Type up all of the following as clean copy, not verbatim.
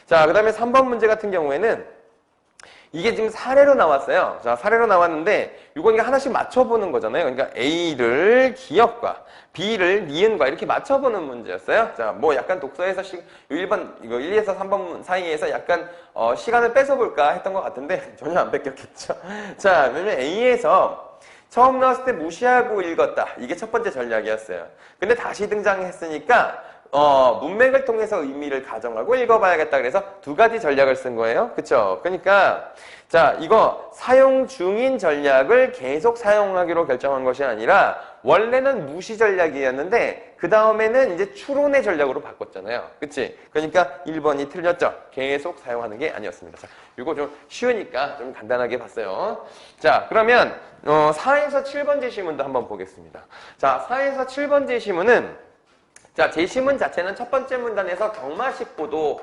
자, 그 다음에 3번 문제 같은 경우에는 이게 지금 사례로 나왔어요. 자, 사례로 나왔는데 이거 그러니까 하나씩 맞춰보는 거잖아요. 그러니까 A를 기역과 B를 니은과 이렇게 맞춰보는 문제였어요. 자, 뭐 약간 독서에서 1번, 이거 1, 2에서 3번 사이에서 약간 시간을 뺏어볼까 했던 것 같은데 전혀 안 뺏겼겠죠. 자, 왜냐면 A에서 처음 나왔을 때 무시하고 읽었다. 이게 첫 번째 전략이었어요. 근데 다시 등장했으니까 문맥을 통해서 의미를 가정하고 읽어봐야겠다. 그래서 두 가지 전략을 쓴 거예요. 그쵸? 그러니까 자, 이거 사용 중인 전략을 계속 사용하기로 결정한 것이 아니라 원래는 무시 전략이었는데 그 다음에는 이제 추론의 전략으로 바꿨잖아요. 그치? 그러니까 1번이 틀렸죠. 계속 사용하는 게 아니었습니다. 자, 이거 좀 쉬우니까 좀 간단하게 봤어요. 자, 그러면 4에서 7번 제시문도 한번 보겠습니다. 자, 4에서 7번 제시문은 자, 제시문 자체는 첫 번째 문단에서 경마식 보도,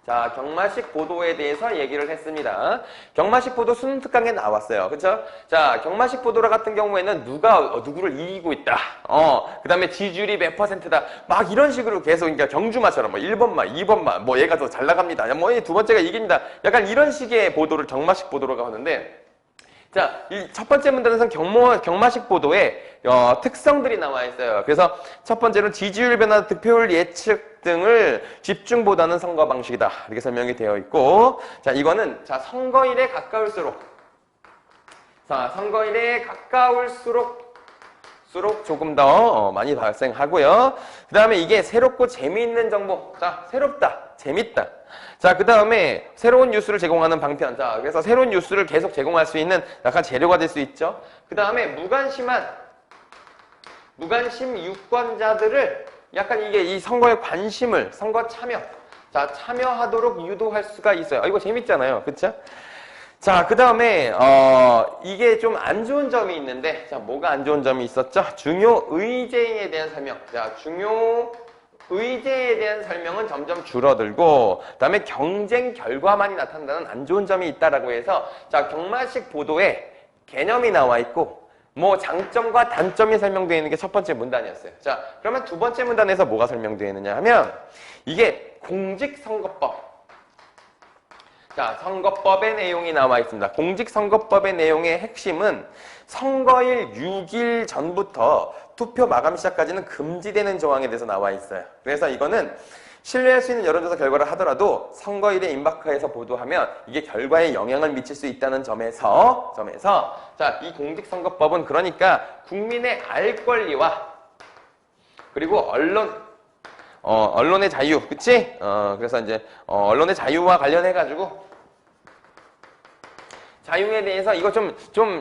자, 경마식 보도에 대해서 얘기를 했습니다. 경마식 보도 수능 특강에 나왔어요. 그쵸? 자, 경마식 보도 같은 경우에는 누가 누구를 이기고 있다. 그 다음에 지지율이 몇 %다. 막 이런 식으로 계속, 그러니까 경주마처럼 뭐 1번만, 2번만, 뭐 얘가 더 잘 나갑니다. 뭐 두 번째가 이깁니다. 약간 이런 식의 보도를 경마식 보도라고 하는데, 자, 이 첫 번째 문단에서는 경마식 보도에 특성들이 나와 있어요. 그래서 첫 번째는 지지율 변화, 득표율 예측 등을 집중보다는 선거 방식이다. 이렇게 설명이 되어 있고, 자, 이거는 자 선거일에 가까울수록, 자 선거일에 가까울수록 조금 더 많이 발생하고요. 그 다음에 이게 새롭고 재미있는 정보, 자 새롭다, 재밌다. 자, 그 다음에 새로운 뉴스를 제공하는 방편. 자, 그래서 새로운 뉴스를 계속 제공할 수 있는 약간 재료가 될 수 있죠. 그 다음에 무관심 유권자들을 약간 이게 이 선거에 관심을, 선거 참여, 자, 참여하도록 유도할 수가 있어요. 이거 재밌잖아요. 그쵸? 자, 그 다음에, 이게 좀 안 좋은 점이 있는데, 자, 뭐가 안 좋은 점이 있었죠? 중요 의제에 대한 설명. 자, 중요 의제에 대한 설명은 점점 줄어들고, 그 다음에 경쟁 결과만이 나타난다는 안 좋은 점이 있다라고 해서, 자, 경마식 보도에 개념이 나와 있고, 뭐 장점과 단점이 설명되어 있는 게 첫 번째 문단이었어요. 자, 그러면 두 번째 문단에서 뭐가 설명되어 있느냐 하면, 이게 공직선거법. 자, 선거법의 내용이 나와 있습니다. 공직선거법의 내용의 핵심은 선거일 6일 전부터 투표 마감 시작까지는 금지되는 조항에 대해서 나와 있어요. 그래서 이거는 신뢰할 수 있는 여론조사 결과를 하더라도 선거일에 임박해서 보도하면 이게 결과에 영향을 미칠 수 있다는 점에서 자, 이 공직선거법은 그러니까 국민의 알 권리와 그리고 언론의 자유, 그치? 그래서 이제 언론의 자유와 관련해가지고 자유에 대해서 이거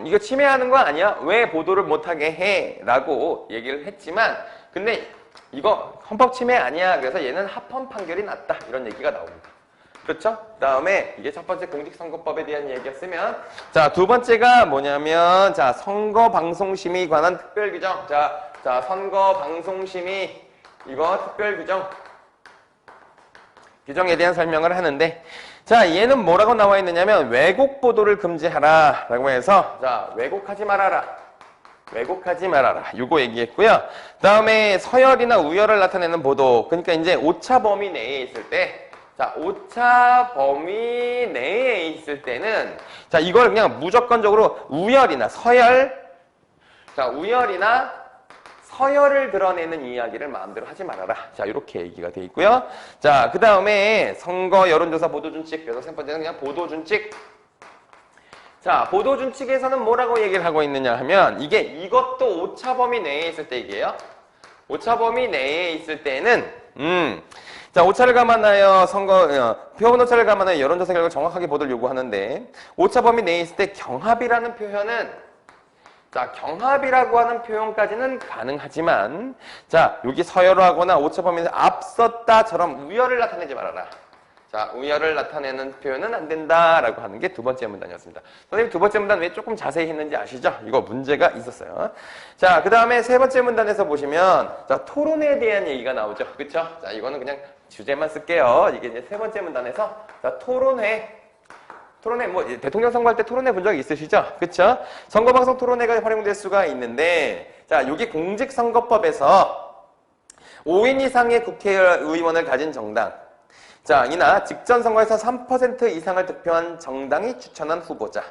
이거 침해하는 거 아니야? 왜 보도를 못하게 해? 라고 얘기를 했지만, 근데 이거 헌법 침해 아니야. 그래서 얘는 합헌 판결이 났다. 이런 얘기가 나옵니다. 그렇죠? 그 다음에 이게 첫 번째 공직선거법에 대한 얘기였으면, 자, 두 번째가 뭐냐면, 자, 선거방송심의에 관한 특별규정. 자, 선거방송심의, 이거 특별규정에 대한 설명을 하는데, 자, 얘는 뭐라고 나와 있느냐면 왜곡 보도를 금지하라 라고 해서 자, 왜곡하지 말아라. 요거 얘기했고요. 그 다음에 서열이나 우열을 나타내는 보도. 그러니까 이제 오차 범위 내에 있을 때, 자, 오차 범위 내에 있을 때는 자, 이걸 그냥 무조건적으로 우열이나 서열을 드러내는 이야기를 마음대로 하지 말아라. 자, 이렇게 얘기가 돼 있고요. 자, 그 다음에 선거 여론조사 보도준칙. 그래서 세 번째는 그냥 보도준칙. 자, 보도준칙에서는 뭐라고 얘기를 하고 있느냐 하면 이것도 오차범위 내에 있을 때 얘기예요. 오차범위 내에 있을 때는 자, 오차를 감안하여 표본 오차를 감안하여 여론조사 결과를 정확하게 보도를 요구하는데 오차범위 내에 있을 때 경합이라는 표현은 자, 경합이라고 하는 표현까지는 가능하지만 자, 여기 서열하거나 오차범위에서 앞섰다처럼 우열을 나타내지 말아라. 자, 우열을 나타내는 표현은 안 된다라고 하는 게 두 번째 문단이었습니다. 선생님 두 번째 문단 왜 조금 자세히 했는지 아시죠? 이거 문제가 있었어요. 자, 그 다음에 세 번째 문단에서 보시면 자, 토론에 대한 얘기가 나오죠. 그쵸? 자, 이거는 그냥 주제만 쓸게요. 이게 이제 세 번째 문단에서 자, 토론회 뭐 대통령 선거할 때 토론회 본 적 있으시죠? 그쵸? 선거방송 토론회가 활용될 수가 있는데 자, 여기 공직선거법에서 5인 이상의 국회의원을 가진 정당 자, 이나 직전 선거에서 3% 이상을 득표한 정당이 추천한 후보자.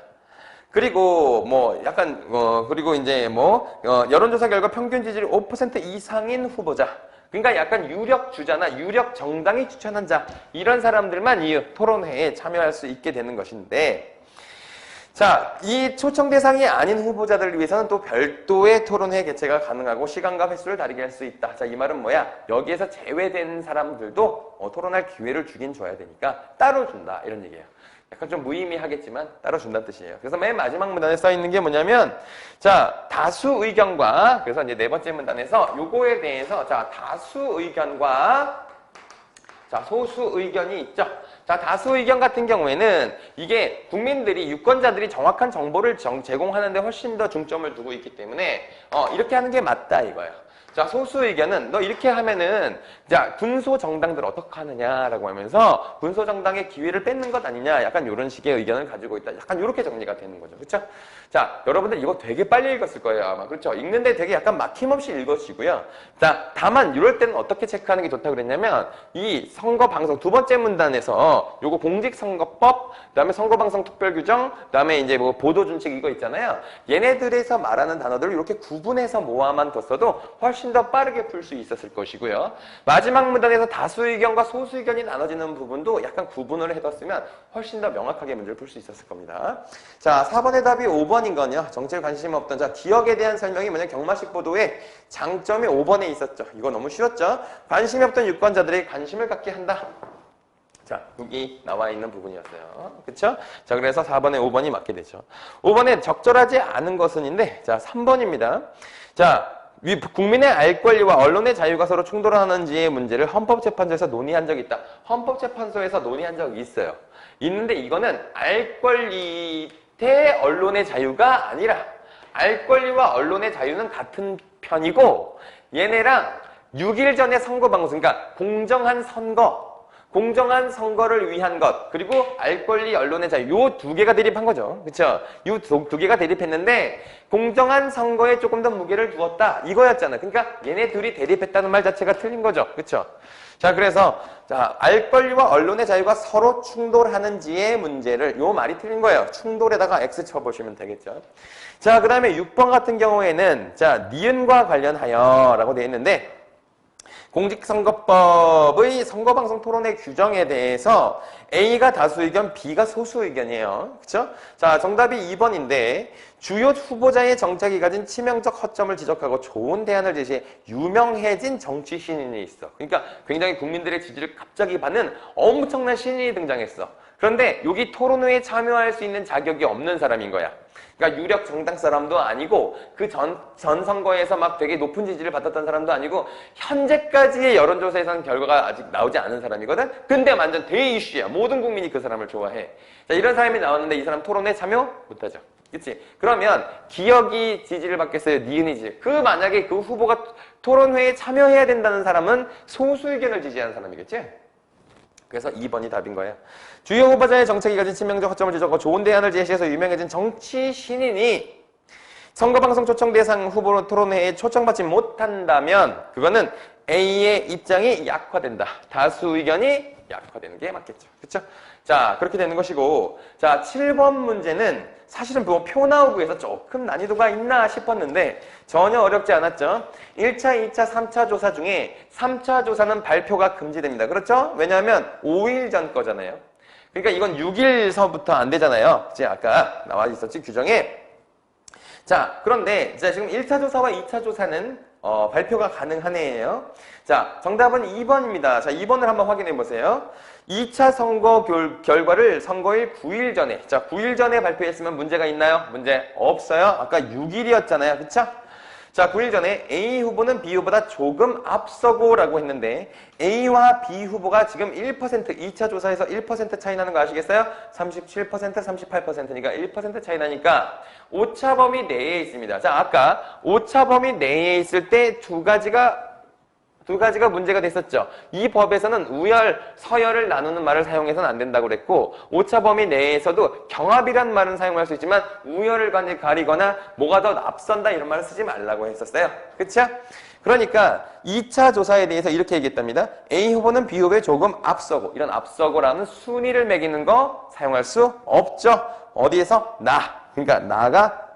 그리고 뭐 약간 그리고 이제 뭐 여론조사 결과 평균 지지율 5% 이상인 후보자. 그러니까 약간 유력 주자나 유력 정당이 추천한 자, 이런 사람들만 이 토론회에 참여할 수 있게 되는 것인데, 자, 이 초청 대상이 아닌 후보자들을 위해서는 또 별도의 토론회 개최가 가능하고 시간과 횟수를 다르게 할 수 있다. 자, 이 말은 뭐야? 여기에서 제외된 사람들도 토론할 기회를 주긴 줘야 되니까 따로 준다, 이런 얘기예요. 약간 좀 무의미하겠지만 따로 준다는 뜻이에요. 그래서 맨 마지막 문단에 써 있는 게 뭐냐면, 자, 다수 의견과, 그래서 이제 네 번째 문단에서 요거에 대해서, 자, 다수 의견과, 자, 소수 의견이 있죠. 자, 다수 의견 같은 경우에는 이게 국민들이, 유권자들이 정확한 정보를 제공하는 데 훨씬 더 중점을 두고 있기 때문에 이렇게 하는 게 맞다 이거예요. 자, 소수 의견은 너 이렇게 하면은 자, 군소 정당들 어떻게 하느냐라고 하면서 군소 정당의 기회를 뺏는 것 아니냐, 약간 이런 식의 의견을 가지고 있다. 약간 이렇게 정리가 되는 거죠. 그렇죠? 자, 여러분들 이거 되게 빨리 읽었을 거예요, 아마. 그렇죠? 읽는데 되게 약간 막힘없이 읽으시고요. 자, 다만 이럴 때는 어떻게 체크하는 게 좋다고 그랬냐면 이 선거 방송 두 번째 문단에서 요거 공직선거법, 그다음에 선거방송 특별규정, 그다음에 이제 뭐 보도준칙 이거 있잖아요. 얘네들에서 말하는 단어들을 이렇게 구분해서 모아만 뒀어도 훨씬 더 빠르게 풀 수 있었을 것이고요. 마지막 문단에서 다수 의견과 소수 의견이 나눠지는 부분도 약간 구분을 해뒀으면 훨씬 더 명확하게 문제를 풀 수 있었을 겁니다. 자, 4번의 답이 5번인 건요. 정치에 관심 없던, 자, 기억에 대한 설명이 뭐냐, 경마식 보도의 장점이 5번에 있었죠. 이거 너무 쉬웠죠. 관심이 없던 유권자들에게 관심을 갖게 한다. 자, 여기 나와 있는 부분이었어요. 그쵸? 자, 그래서 4번에 5번이 맞게 되죠. 5번에 적절하지 않은 것은인데, 자, 3번입니다. 자, 국민의 알 권리와 언론의 자유가 서로 충돌하는지의 문제를 헌법재판소에서 논의한 적이 있다. 헌법재판소에서 논의한 적이 있어요. 있는데 이거는 알 권리 대 언론의 자유가 아니라, 알 권리와 언론의 자유는 같은 편이고, 얘네랑 6일 전에 선거방송, 그러니까 공정한 선거를 위한 것, 그리고 알 권리, 언론의 자유, 요 두 개가 대립한 거죠. 그쵸? 요 두 개가 대립했는데, 공정한 선거에 조금 더 무게를 두었다. 이거였잖아. 그러니까 얘네 둘이 대립했다는 말 자체가 틀린 거죠. 그쵸? 자, 그래서, 자, 알 권리와 언론의 자유가 서로 충돌하는지의 문제를, 요 말이 틀린 거예요. 충돌에다가 X 쳐보시면 되겠죠. 자, 그 다음에 6번 같은 경우에는, 자, 니은과 관련하여 라고 되어 있는데, 공직선거법의 선거방송 토론회 규정에 대해서 A가 다수 의견, B가 소수 의견이에요. 그쵸? 자, 정답이 2번인데, 주요 후보자의 정책이 가진 치명적 허점을 지적하고 좋은 대안을 제시해 유명해진 정치 신인이 있어. 그러니까 굉장히 국민들의 지지를 갑자기 받는 엄청난 신인이 등장했어. 그런데 여기 토론회에 참여할 수 있는 자격이 없는 사람인 거야. 그러니까 유력 정당 사람도 아니고 그 전 선거에서 막 되게 높은 지지를 받았던 사람도 아니고 현재까지의 여론조사에서는 결과가 아직 나오지 않은 사람이거든. 근데 완전 대이슈야. 모든 국민이 그 사람을 좋아해. 자, 이런 사람이 나왔는데 이 사람 토론에 참여 못하죠. 그치? 그러면 기억이 지지를 받겠어요? 니은이 지지? 만약에 그 후보가 토론회에 참여해야 된다는 사람은 소수 의견을 지지하는 사람이겠지? 그래서 2번이 답인 거예요. 주요 후보자의 정책이 가진 치명적 허점을 지적하고 좋은 대안을 제시해서 유명해진 정치 신인이 선거방송 초청 대상 후보 토론회에 초청받지 못한다면 그거는 A의 입장이 약화된다. 다수 의견이 약화되는 게 맞겠죠. 그렇죠? 자, 그렇게 되는 것이고, 자, 7번 문제는 사실은 뭐 표 나오고 해서 조금 난이도가 있나 싶었는데 전혀 어렵지 않았죠. 1차, 2차, 3차 조사 중에 3차 조사는 발표가 금지됩니다. 그렇죠? 왜냐하면 5일 전 거잖아요. 그러니까 이건 6일서부터 안 되잖아요. 이제 아까 나와 있었지, 규정에. 자, 그런데 이제 지금 1차 조사와 2차 조사는 발표가 가능하네요. 자, 정답은 2번입니다. 자, 2번을 한번 확인해 보세요. 2차 선거 결과를 선거일 9일 전에, 자, 9일 전에 발표했으면 문제가 있나요? 문제 없어요. 아까 6일이었잖아요. 그쵸? 자, 9일 전에 A 후보는 B 후보다 조금 앞서고라고 했는데 A와 B 후보가 지금 1%, 2차 조사에서 1% 차이 나는 거 아시겠어요? 37%, 38%니까 1% 차이 나니까 오차 범위 내에 있습니다. 자, 아까 오차 범위 내에 있을 때 두 가지가 문제가 됐었죠. 이 법에서는 우열, 서열을 나누는 말을 사용해서는 안 된다고 그랬고 오차 범위 내에서도 경합이란 말은 사용할 수 있지만 우열을 가리거나 뭐가 더 앞선다 이런 말을 쓰지 말라고 했었어요. 그쵸? 그러니까 2차 조사에 대해서 이렇게 얘기했답니다. A 후보는 B 후보에 조금 앞서고, 이런 앞서고라는 순위를 매기는 거 사용할 수 없죠. 어디에서? 그러니까 나가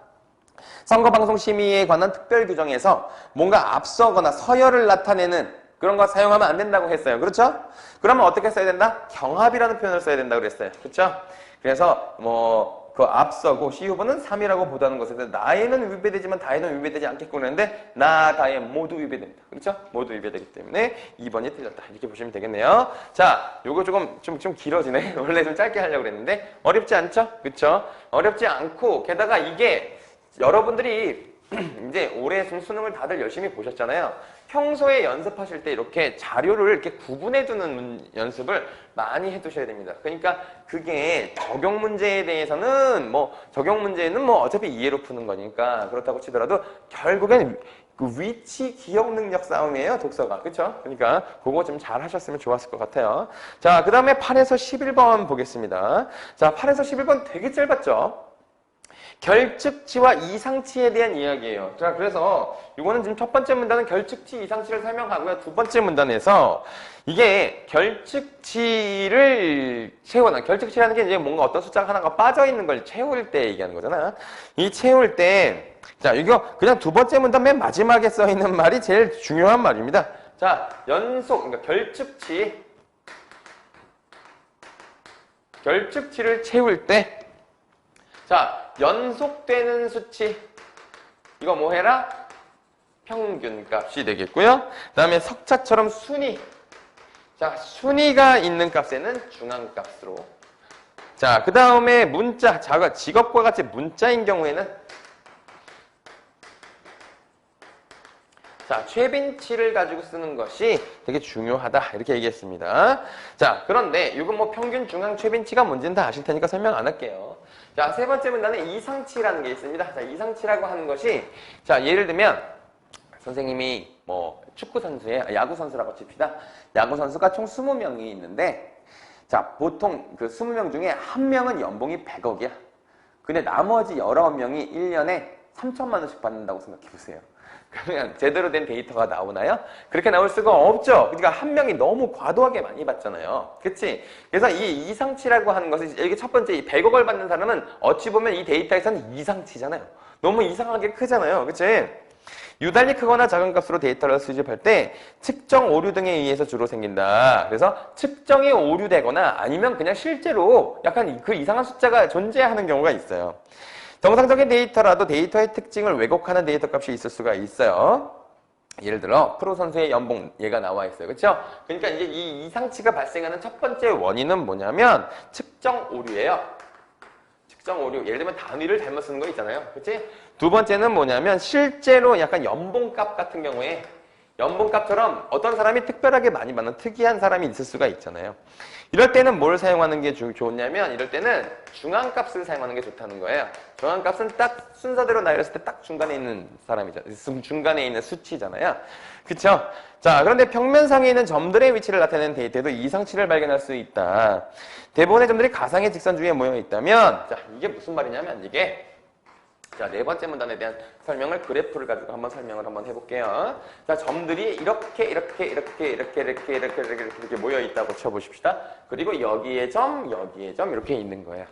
선거방송심의에 관한 특별규정에서 뭔가 앞서거나 서열을 나타내는 그런 거 사용하면 안 된다고 했어요. 그렇죠? 그러면 어떻게 써야 된다? 경합이라는 표현을 써야 된다고 그랬어요. 그렇죠? 그래서 그 앞서고 C 후보는 3이라고 보다는 것에 대해서 나에는 위배되지만 다에는 위배되지 않겠고 그랬는데 나, 다에 모두 위배됩니다. 그렇죠? 모두 위배되기 때문에 2번이 틀렸다. 이렇게 보시면 되겠네요. 자, 요거 좀 길어지네. 원래 좀 짧게 하려고 그랬는데 어렵지 않죠? 그렇죠? 어렵지 않고 게다가 이게 여러분들이 이제 올해 수능을 다들 열심히 보셨잖아요. 평소에 연습하실 때 이렇게 자료를 이렇게 구분해두는 연습을 많이 해두셔야 됩니다. 그러니까 그게 적용 문제에 대해서는 적용 문제는 어차피 이해로 푸는 거니까 그렇다고 치더라도 결국엔 그 위치 기억 능력 싸움이에요, 독서가. 그렇죠? 그러니까 그거 좀 잘 하셨으면 좋았을 것 같아요. 자, 그 다음에 8에서 11번 보겠습니다. 자, 8에서 11번 되게 짧았죠? 결측치와 이상치에 대한 이야기예요. 자, 그래서 이거는 지금 첫 번째 문단은 결측치, 이상치를 설명하고요. 두 번째 문단에서 이게 결측치를 채우는, 결측치라는 게 이제 뭔가 어떤 숫자가 하나가 빠져 있는 걸 채울 때 얘기하는 거잖아. 이 채울 때, 자, 이거 그냥 두 번째 문단 맨 마지막에 써 있는 말이 제일 중요한 말입니다. 자, 연속, 그러니까 결측치를 채울 때, 자, 연속되는 수치, 이거 뭐 해라? 평균값이 되겠고요. 그 다음에 석차처럼 순위, 자, 순위가 있는 값에는 중앙값으로. 자, 그 다음에 문자, 직업과 같이 문자인 경우에는 자, 최빈치를 가지고 쓰는 것이 되게 중요하다. 이렇게 얘기했습니다. 자, 그런데 이건 평균, 중앙, 최빈치가 뭔지는 다 아실 테니까 설명 안 할게요. 자, 세 번째 문단에 이상치라는 게 있습니다. 자, 이상치라고 하는 것이, 자, 예를 들면 선생님이 축구 선수에 야구 선수라고 칩시다. 야구 선수가 총 20명이 있는데, 자, 보통 그 20명 중에 한 명은 연봉이 100억이야. 근데 나머지 19명이 1년에 3천만 원씩 받는다고 생각해 보세요. 그러면 제대로 된 데이터가 나오나요? 그렇게 나올 수가 없죠. 그러니까 한 명이 너무 과도하게 많이 받잖아요. 그치? 그래서 이 이상치라고 하는 것은 이게 첫 번째 이 100억을 받는 사람은 어찌 보면 이 데이터에서는 이상치잖아요. 너무 이상하게 크잖아요. 그치? 유달리 크거나 작은 값으로 데이터를 수집할 때 측정 오류 등에 의해서 주로 생긴다. 그래서 측정이 오류되거나 아니면 그냥 실제로 약간 그 이상한 숫자가 존재하는 경우가 있어요. 정상적인 데이터라도 데이터의 특징을 왜곡하는 데이터 값이 있을 수가 있어요. 예를 들어 프로 선수의 연봉 얘가 나와 있어요. 그렇죠? 그러니까 이제 이 이상치가 발생하는 첫 번째 원인은 뭐냐면 측정 오류예요. 측정 오류. 예를 들면 단위를 잘못 쓰는 거 있잖아요. 그렇지? 두 번째는 뭐냐면 실제로 약간 연봉값 같은 경우에 연봉값처럼 어떤 사람이 특별하게 많이 받는 특이한 사람이 있을 수가 있잖아요. 이럴 때는 뭘 사용하는 게 좋냐면 이럴 때는 중앙값을 사용하는 게 좋다는 거예요. 중앙값은 딱 순서대로 나열했을 때 딱 중간에 있는 사람이잖아요. 중간에 있는 수치잖아요. 그쵸? 자, 그런데 평면상에 있는 점들의 위치를 나타내는 데이터에도 이상치를 발견할 수 있다. 대부분의 점들이 가상의 직선 주위에 모여 있다면, 자, 이게 무슨 말이냐면 이게 자, 네 번째 문단에 대한 설명을 그래프를 가지고 한번 설명을 한번 해볼게요. 자, 점들이 이렇게 모여 있다고 쳐보십시다. 그리고 여기에 점 이렇게 있는 거예요.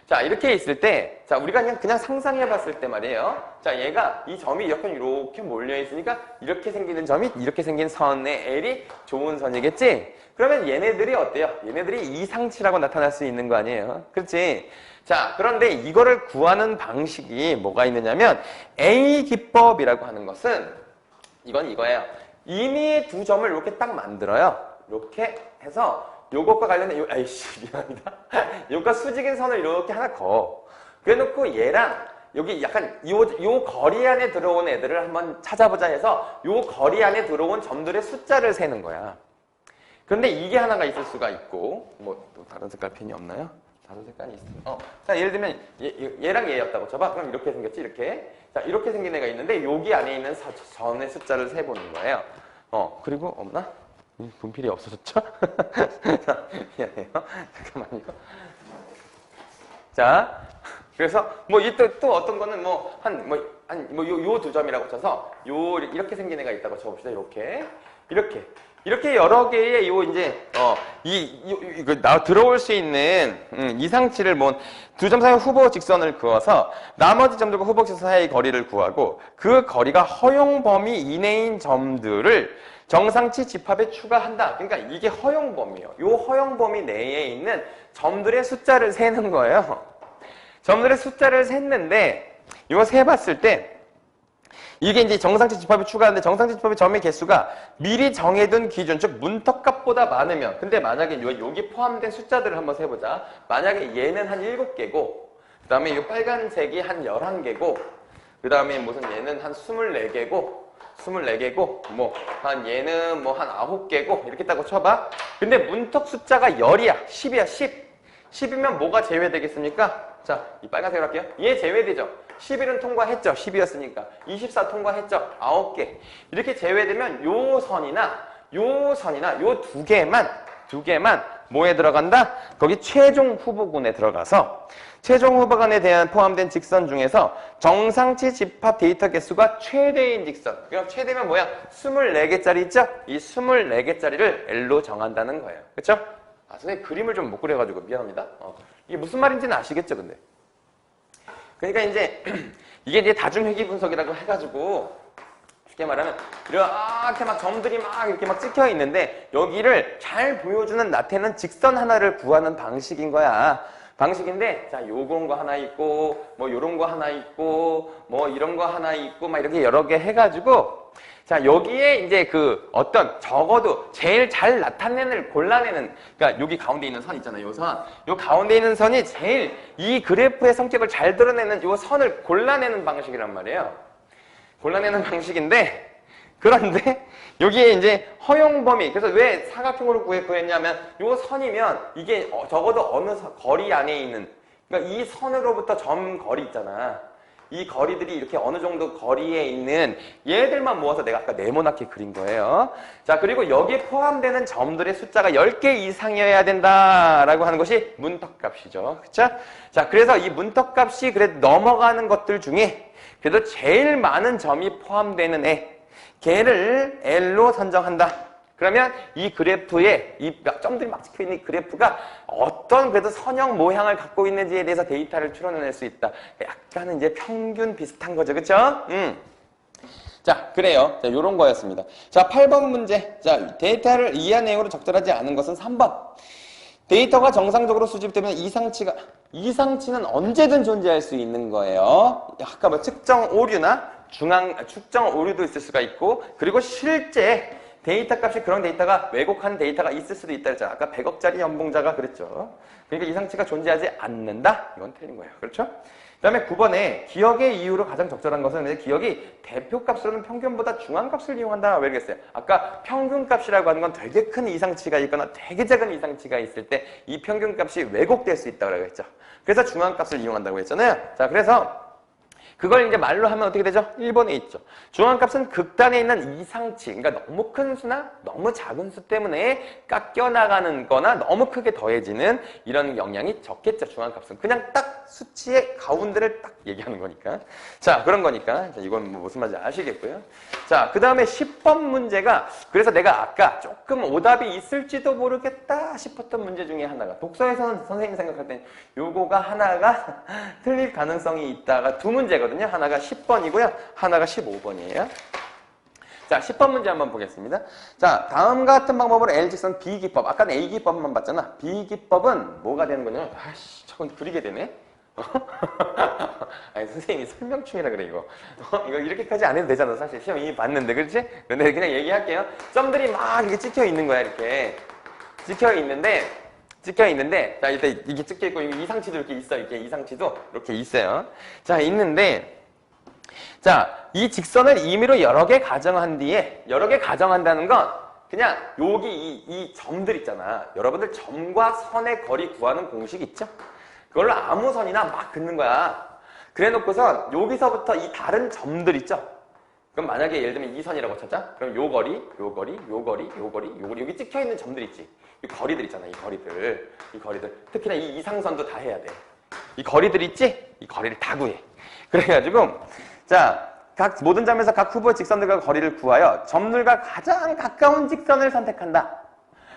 자, 이렇게 있을 때, 자, 우리가 그냥 상상해 봤을 때 말이에요. 자, 얘가 이 점이 이렇게 몰려 있으니까 이렇게 생기는 점이 이렇게 생긴 선의 L이 좋은 선이겠지? 그러면 얘네들이 어때요? 얘네들이 이상치라고 나타날 수 있는 거 아니에요? 그렇지? 자, 그런데 이거를 구하는 방식이 뭐가 있느냐면 A 기법이라고 하는 것은 이건 이거예요. 임의의 두 점을 이렇게 딱 만들어요. 이렇게 해서 요것과 관련된 아이씨 미안합니다. 요것과 수직인 선을 이렇게 하나 그어. 그래놓고 얘랑 여기 약간 요 거리 안에 들어온 애들을 한번 찾아보자 해서 요 거리 안에 들어온 점들의 숫자를 세는 거야. 그런데 이게 하나가 있을 수가 있고 또 다른 색깔 펜이 없나요? 다른 색깔이 있어요. 자, 예를 들면 얘랑 얘였다고 쳐봐. 그럼 이렇게 생겼지, 이렇게. 자, 이렇게 생긴 애가 있는데 여기 안에 있는 점의 숫자를 세보는 거예요. 그리고 없나? 분필이 없어졌죠? 자, 미안해요. 잠깐만요. 자, 그래서 뭐 또 어떤 거는 요 두 점이라고 쳐서 이렇게 생긴 애가 있다고 쳐봅시다. 이렇게 여러 개의 들어올 수 있는 이상치를 두 점 사이 후보 직선을 그어서 나머지 점들과 후보 직선 사이의 거리를 구하고 그 거리가 허용 범위 이내인 점들을 정상치 집합에 추가한다. 그러니까 이게 허용 범위예요. 요 허용 범위 내에 있는 점들의 숫자를 세는 거예요. 점들의 숫자를 셌는데 이거 세봤을 때 이게 이제 정상치 집합에 추가하는데 정상치 집합의 점의 개수가 미리 정해둔 기준, 즉 문턱값보다 많으면, 근데 만약에 여기 포함된 숫자들을 한번 세보자. 만약에 얘는 한 7개고 그 다음에 이 빨간색이 한 11개고 그 다음에 얘는 한 24개고 얘는 한 9개고 이렇게 있다고 쳐봐. 근데 문턱 숫자가 10이야. 10이야. 10이면 뭐가 제외되겠습니까? 자, 이 빨간색으로 할게요. 얘 제외되죠. 11은 통과했죠. 10이었으니까. 24 통과했죠. 9개. 이렇게 제외되면 요 선이나 요 두 개만 뭐에 들어간다? 거기 최종 후보군에 들어가서 최종 후보군에 대한 포함된 직선 중에서 정상치 집합 데이터 개수가 최대인 직선. 그럼 최대면 뭐야? 24개짜리 있죠? 이 24개짜리를 L로 정한다는 거예요. 그렇죠? 선생님 그림을 좀 못 그려가지고 미안합니다. 이게 무슨 말인지는 아시겠죠, 근데? 그러니까 이게 이제 다중회귀 분석이라고 해가지고 쉽게 말하면 이렇게 막 점들이 막 이렇게 막 찍혀 있는데 여기를 잘 보여주는 나태는 직선 하나를 구하는 방식인 거야. 방식인데, 자, 요런 거 하나 있고, 요런 거 하나 있고, 이런 거 하나 있고, 막 이렇게 여러 개 해가지고, 자, 여기에 이제 적어도 제일 잘 골라내는, 그러니까 여기 가운데 있는 선 있잖아요, 요 선. 요 가운데 있는 선이 제일 이 그래프의 성격을 잘 드러내는 요 선을 골라내는 방식이란 말이에요. 골라내는 방식인데, 그런데 여기에 이제 허용 범위, 그래서 왜 사각형으로 구했냐면 요 선이면 이게 적어도 어느 거리 안에 있는, 그러니까 이 선으로부터 점 거리 있잖아. 이 거리들이 이렇게 어느 정도 거리에 있는 얘들만 모아서 내가 아까 네모나게 그린 거예요. 자, 그리고 여기에 포함되는 점들의 숫자가 10개 이상이어야 된다라고 하는 것이 문턱값이죠. 그쵸? 자, 그래서 이 문턱값이 그래도 넘어가는 것들 중에 그래도 제일 많은 점이 포함되는 걔를 L로 선정한다. 그러면 이 그래프에 이 점들이 막 찍혀있는 그래프가 어떤 그래도 선형 모양을 갖고 있는지에 대해서 데이터를 추론해낼 수 있다. 약간은 이제 평균 비슷한 거죠. 그쵸? 자, 그래요. 자, 요런 거였습니다. 자, 8번 문제. 자, 데이터를 이하 내용으로 적절하지 않은 것은 3번. 데이터가 정상적으로 수집되면 이상치는 언제든 존재할 수 있는 거예요. 아까 측정 오류나 축정 오류도 있을 수가 있고, 그리고 실제 데이터 값이 그런 데이터가 왜곡한 데이터가 있을 수도 있다 그랬잖아. 아까 100억짜리 연봉자가 그랬죠. 그러니까 이상치가 존재하지 않는다? 이건 틀린 거예요. 그렇죠? 그 다음에 9번에 기억의 이유로 가장 적절한 것은 기억이 대표값으로는 평균보다 중앙값을 이용한다. 왜 그랬어요? 아까 평균값이라고 하는 건 되게 큰 이상치가 있거나 되게 작은 이상치가 있을 때 이 평균값이 왜곡될 수 있다고 그랬죠. 그래서 중앙값을 이용한다고 했잖아요. 자, 그래서 그걸 이제 말로 하면 어떻게 되죠? 1번에 있죠. 중앙값은 극단에 있는 이상치, 그러니까 너무 큰 수나 너무 작은 수 때문에 깎여나가는 거나 너무 크게 더해지는 이런 영향이 적겠죠, 중앙값은. 그냥 딱 수치의 가운데를 딱 얘기하는 거니까. 자, 그런 거니까. 자, 이건 무슨 말인지 아시겠고요. 자, 그 다음에 10번 문제가, 그래서 내가 아까 조금 오답이 있을지도 모르겠다 싶었던 문제 중에 하나가, 독서에서는 선생님 생각할 때 요거가 하나가 틀릴 가능성이 있다가 두 문제거든요. 하나가 10번이고요. 하나가 15번이에요. 자, 10번 문제 한번 보겠습니다. 자, 다음과 같은 방법으로 L직선 B기법. 아까는 A기법만 봤잖아. B기법은 뭐가 되는 거냐면, 아씨, 저건 그리게 되네? 아니, 선생님이 설명충이라 그래, 이거. 이거 이렇게까지 안 해도 되잖아, 사실. 시험 이미 봤는데, 그렇지? 근데 그냥 얘기할게요. 점들이 막 이렇게 찍혀 있는 거야, 이렇게. 찍혀 있는데, 자, 일단 이게 찍혀있고, 이상치도 이렇게 있어, 이렇게 이상치도 이렇게 있어요. 자, 있는데, 자, 이 직선을 임의로 여러 개 가정한 뒤에, 여러 개 가정한다는 건, 그냥 여기 이 점들 있잖아. 여러분들 점과 선의 거리 구하는 공식 있죠? 그걸로 아무 선이나 막 긋는 거야. 그래 놓고선 여기서부터 이 다른 점들 있죠? 그럼 만약에 예를 들면 이 선이라고 찾자? 그럼 요 거리, 여기 찍혀 있는 점들 있지? 이 거리들 있잖아, 이 거리들. 특히나 이 이상선도 다 해야 돼. 이 거리들 있지? 이 거리를 다 구해. 그래가지고 자, 모든 점에서 각 후보의 직선들과 거리를 구하여 점들과 가장 가까운 직선을 선택한다.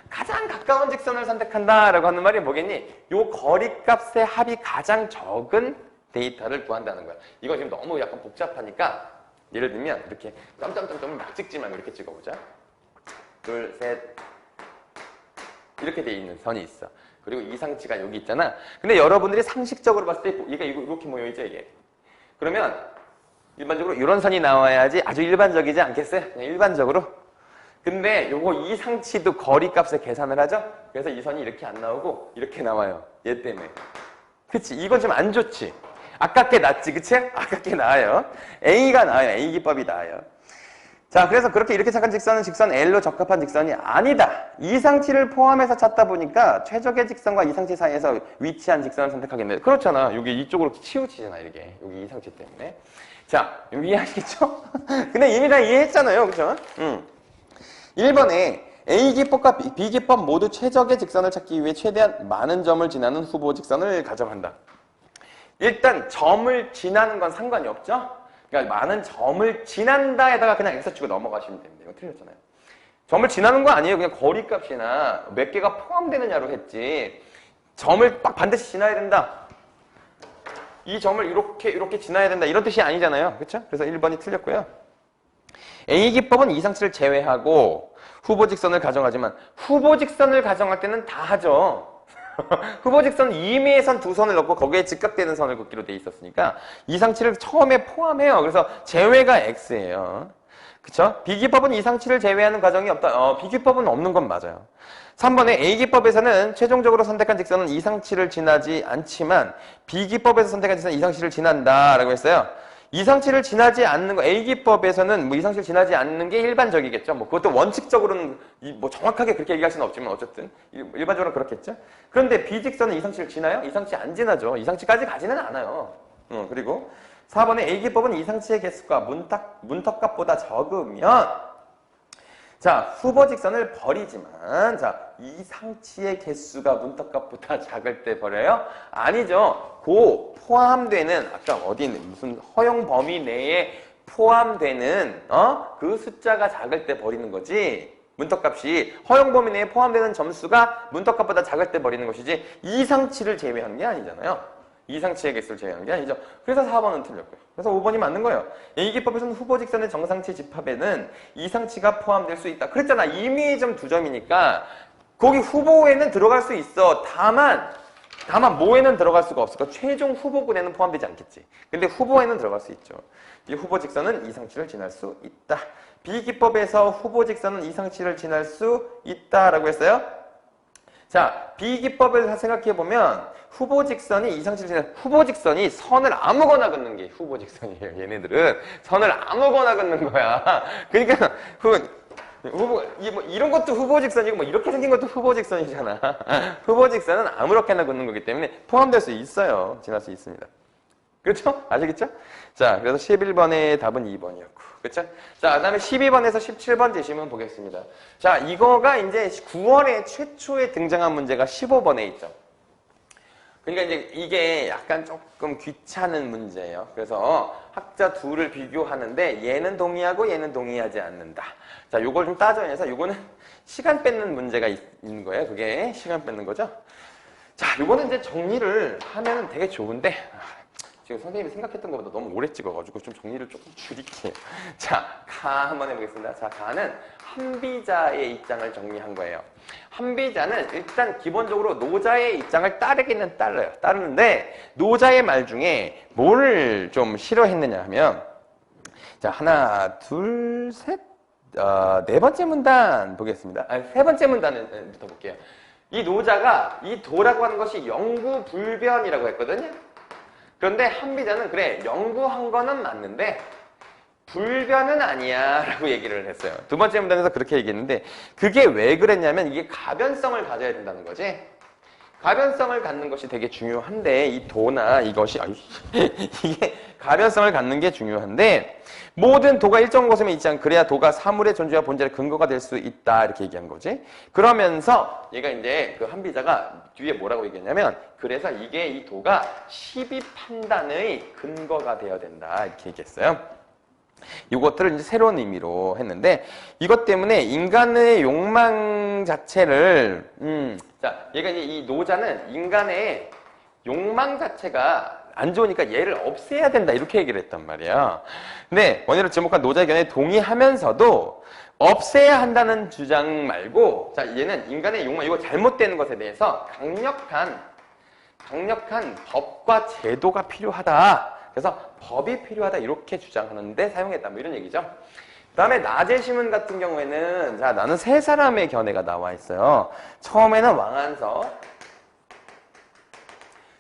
가장 가까운 직선을 선택한다라고 하는 말이 뭐겠니? 요 거리값의 합이 가장 적은 데이터를 구한다는 거야. 이거 지금 너무 약간 복잡하니까 예를 들면 이렇게 점점점점을 막 찍지 말고 이렇게 찍어보자. 둘, 셋 이렇게 돼 있는 선이 있어. 그리고 이상치가 여기 있잖아. 근데 여러분들이 상식적으로 봤을 때 이게 이렇게 모여있죠, 이게. 그러면 일반적으로 이런 선이 나와야지 아주 일반적이지 않겠어요? 그냥 일반적으로. 근데 요거 이상치도 거리값에 계산을 하죠? 그래서 이 선이 이렇게 안 나오고 이렇게 나와요. 얘 때문에. 그치? 이건 좀 안 좋지? 아깝게 낫지, 그치? 아깝게 나아요. A가 나아요. A 기법이 나아요. 자, 그래서 그렇게 이렇게 착한 직선은 직선 L로 적합한 직선이 아니다. 이상치를 포함해서 찾다 보니까 최적의 직선과 이상치 사이에서 위치한 직선을 선택하겠네. 그렇잖아. 여기 이쪽으로 치우치잖아, 이렇게. 여기 이상치 때문에. 자, 이해하시겠죠? 근데 이미 다 이해했잖아요. 그쵸? 1번에 A기법과 B기법 모두 최적의 직선을 찾기 위해 최대한 많은 점을 지나는 후보 직선을 가정한다. 일단 점을 지나는 건 상관이 없죠? 그러니까 많은 점을 지난다에다가 그냥 X 치고 넘어가시면 됩니다. 이거 틀렸잖아요. 점을 지나는 거 아니에요. 그냥 거리값이나 몇 개가 포함되느냐로 했지. 점을 딱 반드시 지나야 된다. 이 점을 이렇게 지나야 된다. 이런 뜻이 아니잖아요. 그렇죠? 그래서 1번이 틀렸고요. A기법은 이상치를 제외하고 후보 직선을 가정하지만 후보 직선을 가정할 때는 다 하죠. 후보 직선은 임의의 선 두 선을 넣고 거기에 직각되는 선을 긋기로 돼 있었으니까 이상치를 처음에 포함해요. 그래서 제외가 X예요. 그쵸? B기법은 이상치를 제외하는 과정이 없다. B기법은 없는 건 맞아요. 3번에 A기법에서는 최종적으로 선택한 직선은 이상치를 지나지 않지만 B기법에서 선택한 직선은 이상치를 지난다 라고 했어요. 이상치를 지나지 않는 거, A기법에서는 뭐 이상치를 지나지 않는 게 일반적이겠죠. 뭐 그것도 원칙적으로는 뭐 정확하게 그렇게 얘기할 수는 없지만 어쨌든 일반적으로 그렇겠죠. 그런데 B직선은 이상치를 지나요? 이상치 안 지나죠. 이상치까지 가지는 않아요. 그리고 4번에 A기법은 이상치의 개수가 문턱값보다 적으면 자, 후보 직선을 버리지만 자, 이상치의 개수가 문턱값보다 작을 때 버려요? 아니죠. 포함되는 아까 어디 무슨 허용 범위 내에 포함되는 그 숫자가 작을 때 버리는 거지. 문턱값이 허용 범위 내에 포함되는 점수가 문턱값보다 작을 때 버리는 것이지 이상치를 제외하는 게 아니잖아요. 이상치의 개수를 제외하는 게 아니죠. 그래서 4번은 틀렸고요. 그래서 5번이 맞는 거예요. A기법에서는 후보 직선의 정상치 집합에는 이상치가 포함될 수 있다. 그랬잖아. 임의의 점 2점이니까 거기 후보에는 들어갈 수 있어. 다만 뭐에는 들어갈 수가 없을까? 최종 후보군에는 포함되지 않겠지. 근데 후보에는 들어갈 수 있죠. 이 후보 직선은 이상치를 지날 수 있다. B기법에서 후보 직선은 이상치를 지날 수 있다라고 했어요. 자, B기법을 생각해보면 후보 직선이 이상치를 지나는 후보 직선이 선을 아무거나 긋는 게 후보 직선이에요. 얘네들은 선을 아무거나 긋는 거야. 그러니까 이런 것도 후보 직선이고 뭐 이렇게 생긴 것도 후보 직선이잖아. 후보 직선은 아무렇게나 긋는 거기 때문에 포함될 수 있어요. 지날 수 있습니다. 그렇죠? 아시겠죠? 자, 그래서 11번의 답은 2번이었고. 그렇죠? 자, 그 다음에 12번에서 17번 제시문 보겠습니다. 자, 이거가 이제 9월에 최초에 등장한 문제가 15번에 있죠. 그러니까 이제 이게 약간 조금 귀찮은 문제예요. 그래서 학자 둘을 비교하는데 얘는 동의하고 얘는 동의하지 않는다. 자, 요걸 좀 따져내서 요거는 시간 뺏는 문제가 있는 거예요. 그게 시간 뺏는 거죠. 자, 요거는 이제 정리를 하면은 되게 좋은데 지금 선생님이 생각했던 것보다 너무 오래 찍어가지고 좀 정리를 조금 줄일게요. 자, 가 한번 해보겠습니다. 자, 가는 한비자의 입장을 정리한 거예요. 한비자는 일단 기본적으로 노자의 입장을 따르기는 따르는데 노자의 말 중에 뭘 좀 싫어했느냐 하면 자, 하나, 둘, 셋, 네 번째 문단 보겠습니다. 세 번째 문단부터 볼게요. 이 노자가 이 도라고 하는 것이 영구불변이라고 했거든요. 그런데 한비자는 그래 연구한 거는 맞는데 불변은 아니야 라고 얘기를 했어요. 두 번째 문단에서 그렇게 얘기했는데 그게 왜 그랬냐면 이게 가변성을 가져야 된다는 거지. 가변성을 갖는 것이 되게 중요한데 이 도나 이것이 이게 가변성을 갖는 게 중요한데 모든 도가 일정 곳에만 있지 않고 그래야 도가 사물의 존재와 본질의 근거가 될 수 있다 이렇게 얘기한 거지. 그러면서 얘가 이제 그 한비자가 뒤에 뭐라고 얘기했냐면 그래서 이게 이 도가 시비 판단의 근거가 되어야 된다 이렇게 얘기했어요. 이것들을 이제 새로운 의미로 했는데 이것 때문에 인간의 욕망 자체를 자 얘가 이제 이 노자는 인간의 욕망 자체가 안 좋으니까 얘를 없애야 된다 이렇게 얘기를 했단 말이야. 근데 원예를 지목한 노자의 견해에 동의하면서도 없애야 한다는 주장 말고 자 얘는 인간의 욕망 이거 잘못되는 것에 대해서 강력한 법과 제도가 필요하다. 그래서 법이 필요하다 이렇게 주장하는데 사용했다 뭐 이런 얘기죠. 그 다음에 나제시문 같은 경우에는 자 나는 세 사람의 견해가 나와 있어요. 처음에는 왕안석.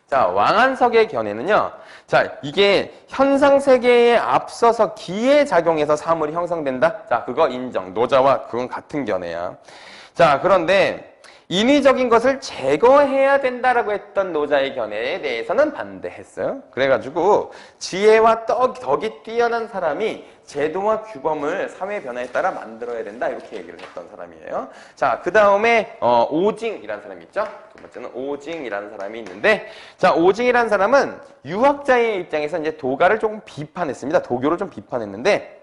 자 왕안석의 견해는요. 자 이게 현상세계에 앞서서 기에 작용해서 사물이 형성된다. 자 그거 인정. 노자와 그건 같은 견해야. 자 그런데 인위적인 것을 제거해야 된다라고 했던 노자의 견해에 대해서는 반대했어요. 그래가지고 지혜와 덕이 뛰어난 사람이 제도와 규범을 사회 변화에 따라 만들어야 된다 이렇게 얘기를 했던 사람이에요. 자, 그 다음에 오징이라는 사람이 있죠. 두 번째는 오징이라는 사람이 있는데 자, 오징이라는 사람은 유학자의 입장에서 이제 도가를 조금 비판했습니다. 도교를 좀 비판했는데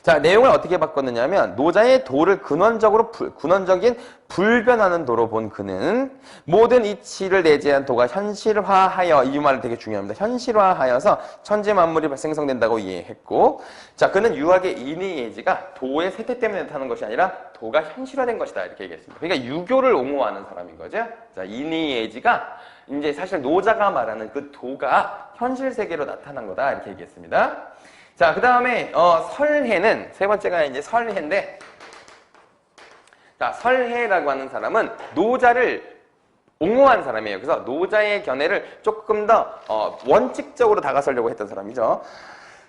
자, 내용을 어떻게 바꿨느냐면 노자의 도를 근원적인 불변하는 도로 본 그는 모든 이치를 내재한 도가 현실화하여 이 말은 되게 중요합니다. 현실화하여서 천지 만물이 생성된다고 이해했고 자, 그는 유학의 인의예지가 도의 쇠퇴 때문에 나타나는 것이 아니라 도가 현실화된 것이다 이렇게 얘기했습니다. 그러니까 유교를 옹호하는 사람인 거죠. 자, 인의예지가 이제 사실 노자가 말하는 그 도가 현실 세계로 나타난 거다 이렇게 얘기했습니다. 자, 그 다음에, 설해는, 세 번째가 이제 설해인데, 자, 설해라고 하는 사람은 노자를 옹호한 사람이에요. 그래서 노자의 견해를 조금 더, 원칙적으로 다가서려고 했던 사람이죠.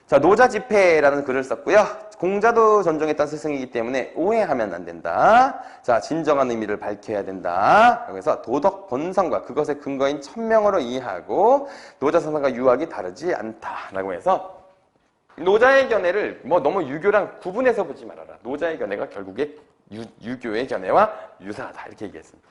자, 노자 집회라는 글을 썼고요. 공자도 존중했던 스승이기 때문에 오해하면 안 된다. 자, 진정한 의미를 밝혀야 된다. 그래서 도덕 본성과 그것의 근거인 천명으로 이해하고, 노자 선상과 유학이 다르지 않다라고 해서, 노자의 견해를 뭐 너무 유교랑 구분해서 보지 말아라. 노자의 견해가 결국에 유교의 견해와 유사하다 이렇게 얘기했습니다.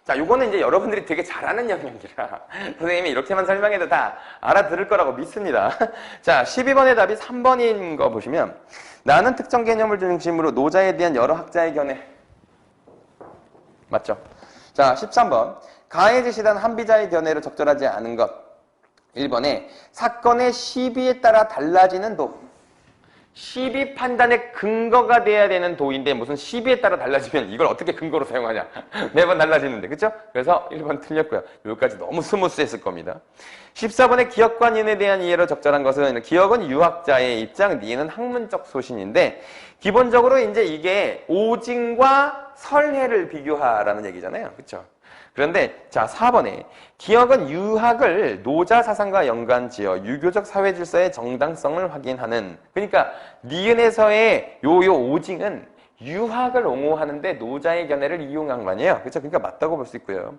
자, 요거는 이제 여러분들이 되게 잘 아는 영역이라 선생님이 이렇게만 설명해도 다 알아들을 거라고 믿습니다. 자, 12번의 답이 3번인 거 보시면 나는 특정 개념을 중심으로 노자에 대한 여러 학자의 견해 맞죠? 자, 13번 가해 제시한 한비자의 견해를 적절하지 않은 것 1번에 사건의 시비에 따라 달라지는 도. 시비 판단의 근거가 돼야 되는 도인데 무슨 시비에 따라 달라지면 이걸 어떻게 근거로 사용하냐. 매번 달라지는데. 그렇죠? 그래서 1번 틀렸고요. 여기까지 너무 스무스했을 겁니다. 14번에 기억과 니은에 대한 이해로 적절한 것은 기억은 유학자의 입장, 니은은 학문적 소신인데 기본적으로 이제 이게 오징과 설해를 비교하라는 얘기잖아요. 그렇죠? 그런데 자 4번에 기억은 유학을 노자 사상과 연관지어 유교적 사회 질서의 정당성을 확인하는 그러니까 니은에서의 요 오징은 유학을 옹호하는데 노자의 견해를 이용한 거 아니에요. 그렇죠? 그러니까 맞다고 볼 수 있고요.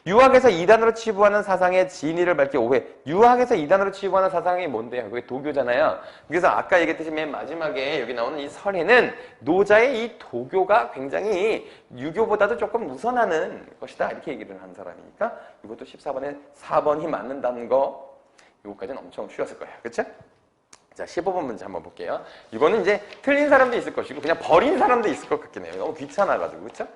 유학에서 이단으로 치부하는 사상의 진위를 밝히 오해. 유학에서 이단으로 치부하는 사상이 뭔데요? 그게 도교잖아요. 그래서 아까 얘기했듯이 맨 마지막에 여기 나오는 이 설해는 노자의 이 도교가 굉장히 유교보다도 조금 우선하는 것이다. 이렇게 얘기를 한 사람이니까 이것도 14번에 4번이 맞는다는 거 이거까지는 엄청 쉬웠을 거예요. 그렇죠? 자, 15번 문제 한번 볼게요. 이거는 이제 틀린 사람도 있을 것이고 그냥 버린 사람도 있을 것 같긴 해요. 너무 귀찮아가지고, 그렇죠?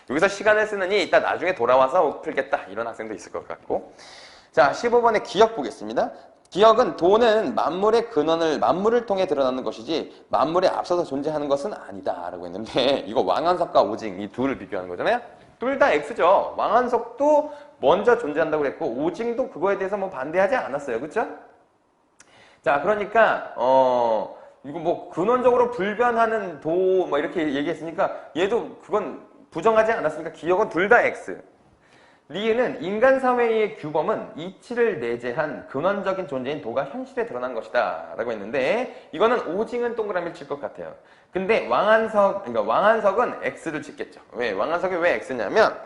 여기서 시간을 쓰느니 이따 나중에 돌아와서 풀겠다 이런 학생도 있을 것 같고. 자, 15번의 기억 보겠습니다. 기억은 도는 만물의 근원을 만물을 통해 드러나는 것이지 만물에 앞서서 존재하는 것은 아니다 라고 했는데 이거 왕한석과 오징 이 둘을 비교하는 거잖아요. 둘 다 X죠. 왕한석도 먼저 존재한다고 그랬고 오징도 그거에 대해서 뭐 반대하지 않았어요. 그렇죠? 자, 그러니까 이거 뭐 근원적으로 불변하는 도 뭐 이렇게 얘기했으니까 얘도 그건 부정하지 않았으니까 기억은 둘 다 X. 리에는 인간 사회의 규범은 이치를 내재한 근원적인 존재인 도가 현실에 드러난 것이다 라고 했는데 이거는 오징은 동그라미를 칠 것 같아요. 근데 왕한석은 X를 짓겠죠. 왜? 왕한석이 왜 X냐면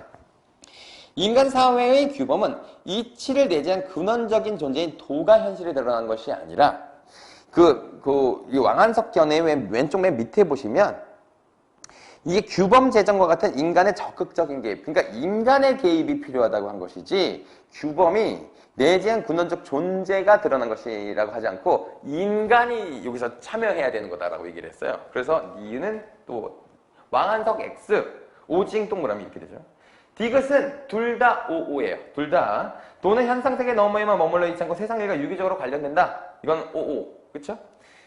인간 사회의 규범은 이치를 내재한 근원적인 존재인 도가 현실에 드러난 것이 아니라 이 왕한석견의 왼쪽 맨 밑에 보시면 이게 규범 제정과 같은 인간의 적극적인 개입, 그러니까 인간의 개입이 필요하다고 한 것이지 규범이 내재한 근원적 존재가 드러난 것이라고 하지 않고 인간이 여기서 참여해야 되는 거다라고 얘기를 했어요. 그래서 니은은 또 왕한석 X, 오징 동그라미 이렇게 되죠. 디귿은 둘 다 오오예요. 둘 다. 도는 현상세계 너머에만 머물러 있지 않고 세상 일과 유기적으로 관련된다. 이건 오오. 그쵸?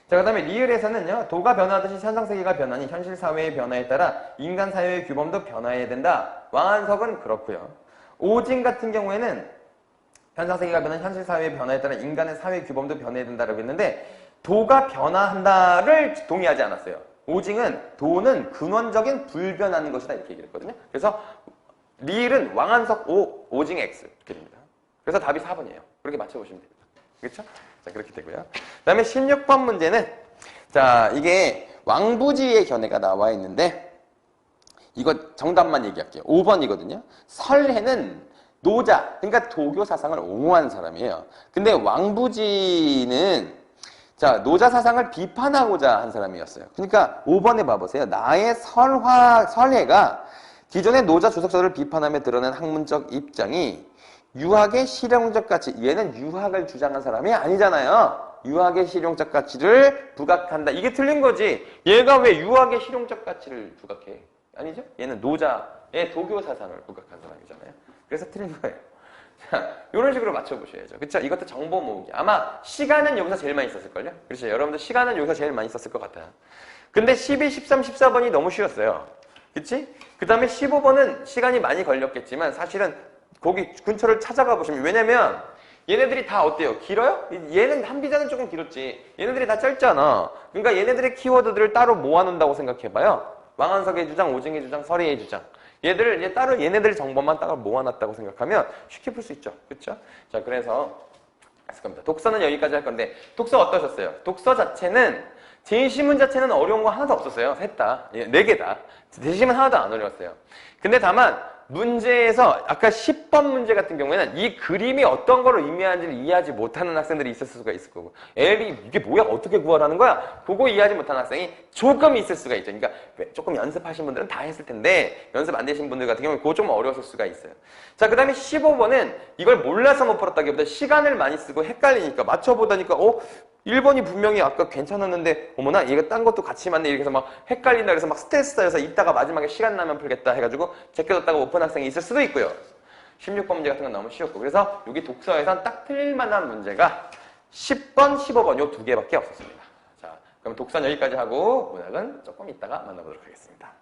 자, 그 다음에 리을에서는요. 도가 변화하듯이 현상세계가 변하니 현실 사회의 변화에 따라 인간 사회의 규범도 변화해야 된다. 왕한석은 그렇고요. 오징 같은 경우에는 현상세계가 변한 현실 사회의 변화에 따라 인간의 사회 규범도 변해야 된다라고 했는데 도가 변화한다를 동의하지 않았어요. 오징은 도는 근원적인 불변하는 것이다 이렇게 얘기를 했거든요. 그래서 리을은 왕한석 O, 오징 X 이렇게 됩니다. 그래서 답이 4번이에요. 그렇게 맞춰보시면 됩니다. 그렇죠? 자, 그렇게 되고요. 그 다음에 16번 문제는 자, 이게 왕부지의 견해가 나와 있는데 이거 정답만 얘기할게요. 5번이거든요. 설해는 노자, 그러니까 도교 사상을 옹호한 사람이에요. 근데 왕부지는 자, 노자 사상을 비판하고자 한 사람이었어요. 그러니까 5번에 봐보세요. 나의 설해가 기존의 노자 주석서를 비판하며 드러낸 학문적 입장이 유학의 실용적 가치, 얘는 유학을 주장한 사람이 아니잖아요. 유학의 실용적 가치를 부각한다. 이게 틀린 거지. 얘가 왜 유학의 실용적 가치를 부각해? 아니죠? 얘는 노자의 도교 사상을 부각한 사람이잖아요. 그래서 틀린 거예요. 자, 이런 식으로 맞춰보셔야죠. 그쵸? 이것도 정보 모으기. 아마 시간은 여기서 제일 많이 썼을걸요? 그렇죠? 여러분들 시간은 여기서 제일 많이 썼을 것 같아요. 근데 12, 13, 14번이 너무 쉬웠어요. 그치? 그 다음에 15번은 시간이 많이 걸렸겠지만 사실은 거기 근처를 찾아가 보시면 왜냐면 얘네들이 다 어때요? 길어요? 얘는 한 비자는 조금 길었지. 얘네들이 다 짧잖아. 그러니까 얘네들의 키워드들을 따로 모아놓는다고 생각해봐요. 왕한석의 주장, 오징의 주장, 설의의 주장. 얘네들 정보만 따로 모아놨다고 생각하면 쉽게 풀 수 있죠. 그쵸? 자, 그래서 했을 겁니다. 독서는 여기까지 할 건데 독서 어떠셨어요? 독서 자체는 제시문 자체는 어려운 거 하나도 없었어요. 셋 다. 4개 다. 제시문 하나도 안 어려웠어요. 근데 다만 문제에서 아까 10번 문제 같은 경우에는 이 그림이 어떤 걸 의미하는지를 이해하지 못하는 학생들이 있을 수가 있을 거고 L이 이게 뭐야? 어떻게 구하라는 거야? 그거 이해하지 못하는 학생이 조금 있을 수가 있죠. 그러니까 조금 연습하신 분들은 다 했을 텐데 연습 안 되신 분들 같은 경우는 그거 좀 어려웠을 수가 있어요. 자, 그 다음에 15번은 이걸 몰라서 못 풀었다기보다 시간을 많이 쓰고 헷갈리니까 맞춰보다니까 1번이 분명히 아까 괜찮았는데 어머나 얘가 딴 것도 같이 맞네 이렇게 해서 막 헷갈린다 그래서 막 스트레스 쌓여서 이따가 마지막에 시간 나면 풀겠다 해가지고 제껴뒀다가 못 푼 학생이 있을 수도 있고요. 16번 문제 같은 건 너무 쉬웠고 그래서 여기 독서에선 딱 틀릴 만한 문제가 10번, 15번 요 2개밖에 없었습니다. 자, 그럼 독서는 여기까지 하고 문학은 조금 이따가 만나보도록 하겠습니다.